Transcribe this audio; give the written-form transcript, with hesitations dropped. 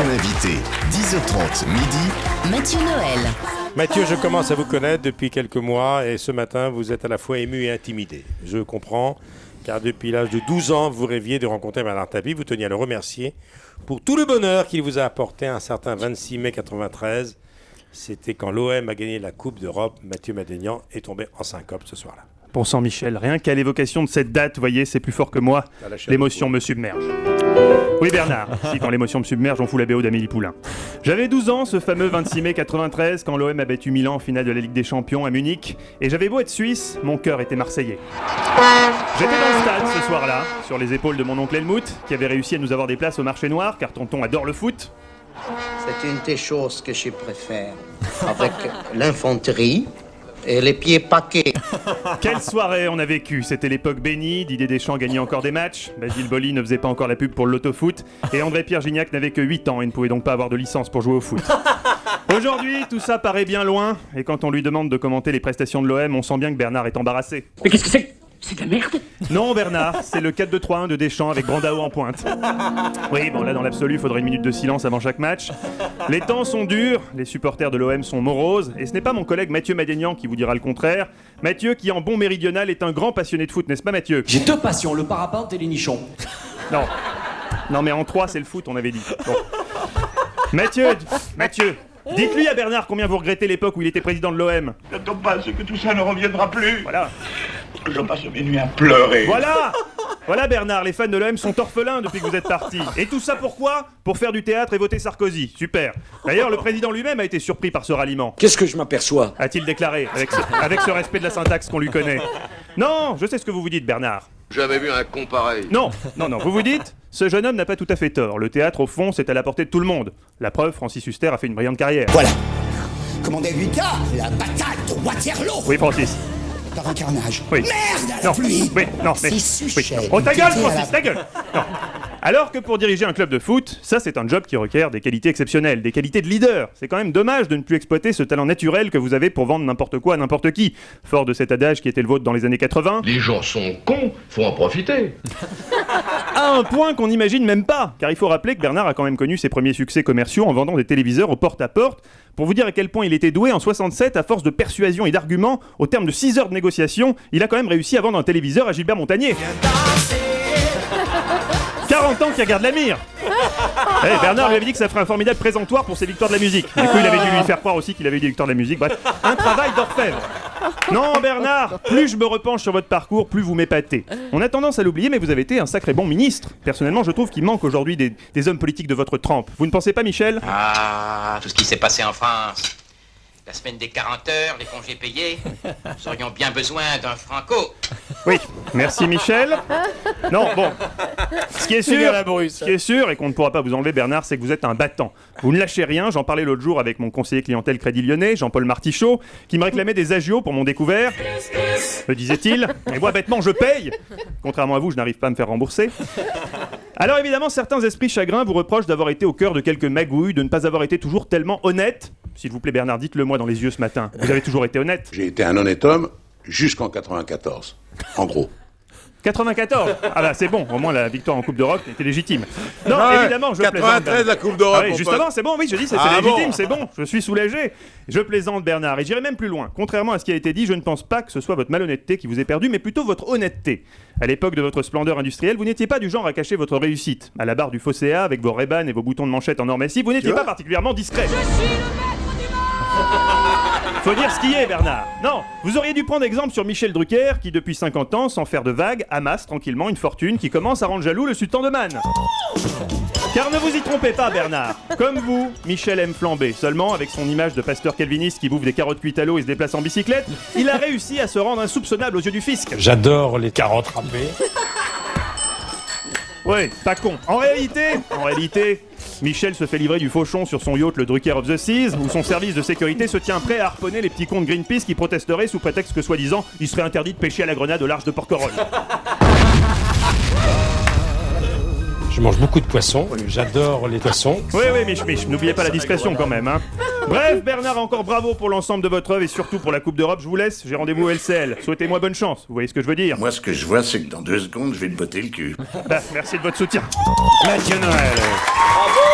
invité, 10h30 midi, Mathieu Noël. Mathieu, je commence à vous connaître depuis quelques mois et ce matin, vous êtes à la fois ému et intimidé. Je comprends, car depuis l'âge de 12 ans, vous rêviez de rencontrer Bernard Tapie. Vous teniez à le remercier pour tout le bonheur qu'il vous a apporté un certain 26 mai 93. C'était quand l'OM a gagné la Coupe d'Europe. Mathieu Madénian est tombé en syncope ce soir-là. Bon sang Michel, rien qu'à l'évocation de cette date, vous voyez, c'est plus fort que moi. L'émotion me submerge. Oui Bernard, si quand l'émotion me submerge, on fout la BO d'Amélie Poulain. J'avais 12 ans, ce fameux 26 mai 93, quand l'OM a battu Milan en finale de la Ligue des Champions à Munich. Et j'avais beau être suisse, mon cœur était marseillais. J'étais dans le stade ce soir-là, sur les épaules de mon oncle Helmut, qui avait réussi à nous avoir des places au marché noir, car tonton adore le foot. C'est une des choses que je préfère, avec l'infanterie et les pieds paquets. Quelle soirée on a vécu. C'était l'époque bénie, Didier Deschamps gagnait encore des matchs, Basile Boli ne faisait pas encore la pub pour l'autofoot, et André-Pierre Gignac n'avait que 8 ans et ne pouvait donc pas avoir de licence pour jouer au foot. Aujourd'hui, tout ça paraît bien loin, et quand on lui demande de commenter les prestations de l'OM, on sent bien que Bernard est embarrassé. Mais qu'est-ce que c'est ? C'est de la merde. Non Bernard, c'est le 4-2-3-1 de Deschamps avec Brandao en pointe. Oui, bon là dans l'absolu, il faudrait une minute de silence avant chaque match. Les temps sont durs, les supporters de l'OM sont moroses, et ce n'est pas mon collègue Mathieu Madénian qui vous dira le contraire. Mathieu qui en bon méridional est un grand passionné de foot, n'est-ce pas Mathieu ? J'ai deux passions, le parapente et les nichons. Non mais en 3 c'est le foot on avait dit. Bon. Mathieu, dites-lui à Bernard combien vous regrettez l'époque où il était président de l'OM. N'attends pas, c'est que tout ça ne reviendra plus. Voilà. Je passe mes nuits à pleurer. Voilà Bernard, les fans de l'OM sont orphelins depuis que vous êtes parti. Et tout ça pourquoi ? Pour faire du théâtre et voter Sarkozy. Super. D'ailleurs, le président lui-même a été surpris par ce ralliement. Qu'est-ce que je m'aperçois ? A-t-il déclaré, avec ce respect de la syntaxe qu'on lui connaît. Non, je sais ce que vous vous dites Bernard. J'avais vu un con pareil. Non, vous vous dites, ce jeune homme n'a pas tout à fait tort. Le théâtre, au fond, c'est à la portée de tout le monde. La preuve, Francis Huster a fait une brillante carrière. Voilà. Commandez Lucas, la bataille de Waterloo. Oui, Francis. Par un carnage. Oui. Merde, la pluie. Oui, non, mais... Oui. Oh, ta gueule, Francis, ta gueule. Non. Alors que pour diriger un club de foot, ça c'est un job qui requiert des qualités exceptionnelles, des qualités de leader. C'est quand même dommage de ne plus exploiter ce talent naturel que vous avez pour vendre n'importe quoi à n'importe qui. Fort de cet adage qui était le vôtre dans les années 80. Les gens sont cons, faut en profiter. À un point qu'on n'imagine même pas, car il faut rappeler que Bernard a quand même connu ses premiers succès commerciaux en vendant des téléviseurs au porte-à-porte. Pour vous dire à quel point il était doué, en 67, à force de persuasion et d'arguments, au terme de 6 heures de négociation, il a quand même réussi à vendre un téléviseur à Gilbert Montagnier. 40 ans qu'il regarde la mire. Bernard lui avait dit que ça ferait un formidable présentoir pour ses victoires de la musique. Du coup, il avait dû lui faire croire aussi qu'il avait eu des victoires de la musique. Bref, un travail d'orfèvre. Non, Bernard, plus je me repenche sur votre parcours, plus vous m'épatez. On a tendance à l'oublier, mais vous avez été un sacré bon ministre. Personnellement, je trouve qu'il manque aujourd'hui des hommes politiques de votre trempe. Vous ne pensez pas, Michel ? Ah, tout ce qui s'est passé en France. La semaine des 40 heures, les congés payés. Nous aurions bien besoin d'un franco. Oui, merci Michel. Non, bon. Ce qui est sûr, et qu'on ne pourra pas vous enlever, Bernard, c'est que vous êtes un battant. Vous ne lâchez rien. J'en parlais l'autre jour avec mon conseiller clientèle Crédit Lyonnais, Jean-Paul Martichaud, qui me réclamait des agios pour mon découvert. Me disait-il. Et moi, bêtement, je paye. Contrairement à vous, je n'arrive pas à me faire rembourser. Alors évidemment, certains esprits chagrins vous reprochent d'avoir été au cœur de quelques magouilles, de ne pas avoir été toujours tellement honnête. S'il vous plaît, Bernard, dites-le moi dans les yeux ce matin. Vous avez toujours été honnête. J'ai été un honnête homme jusqu'en 94, en gros. 94 ? Ah bah c'est bon, au moins la victoire en Coupe d'Europe était légitime. Non, évidemment, je 93 plaisante. la Coupe d'Europe. Oui, justement, c'est bon, oui, je dis, c'est légitime, c'est bon, je suis soulagé. Je plaisante, Bernard, et j'irai même plus loin. Contrairement à ce qui a été dit, je ne pense pas que ce soit votre malhonnêteté qui vous ait perdu, mais plutôt votre honnêteté. À l'époque de votre splendeur industrielle, vous n'étiez pas du genre à cacher votre réussite. À la barre du Fosséa, avec vos Ray-Ban et vos boutons de manchette en or massif, vous n'étiez pas particulièrement discret. Faut dire ce qui est, Bernard. Non, vous auriez dû prendre exemple sur Michel Drucker, qui depuis 50 ans, sans faire de vagues, amasse tranquillement une fortune qui commence à rendre jaloux le sultan de Man. Car ne vous y trompez pas, Bernard. Comme vous, Michel aime flamber. Seulement, avec son image de pasteur calviniste qui bouffe des carottes cuites à l'eau et se déplace en bicyclette, il a réussi à se rendre insoupçonnable aux yeux du fisc. J'adore les carottes râpées. Ouais, pas con. En réalité, Michel se fait livrer du fauchon sur son yacht le Drucker of the Seas, où son service de sécurité se tient prêt à harponner les petits cons de Greenpeace qui protesteraient sous prétexte que, soi-disant, il serait interdit de pêcher à la grenade au large de Porquerolles. Je mange beaucoup de poissons, j'adore les poissons. Oui, Mich, n'oubliez pas la discrétion quand même, hein. Bref, Bernard, encore bravo pour l'ensemble de votre œuvre et surtout pour la Coupe d'Europe. Je vous laisse, j'ai rendez-vous au LCL. Souhaitez-moi bonne chance, vous voyez ce que je veux dire. Moi, ce que je vois, c'est que dans 2 secondes, je vais te botter le cul. Merci de votre soutien. Mathieu Noël. Bravo.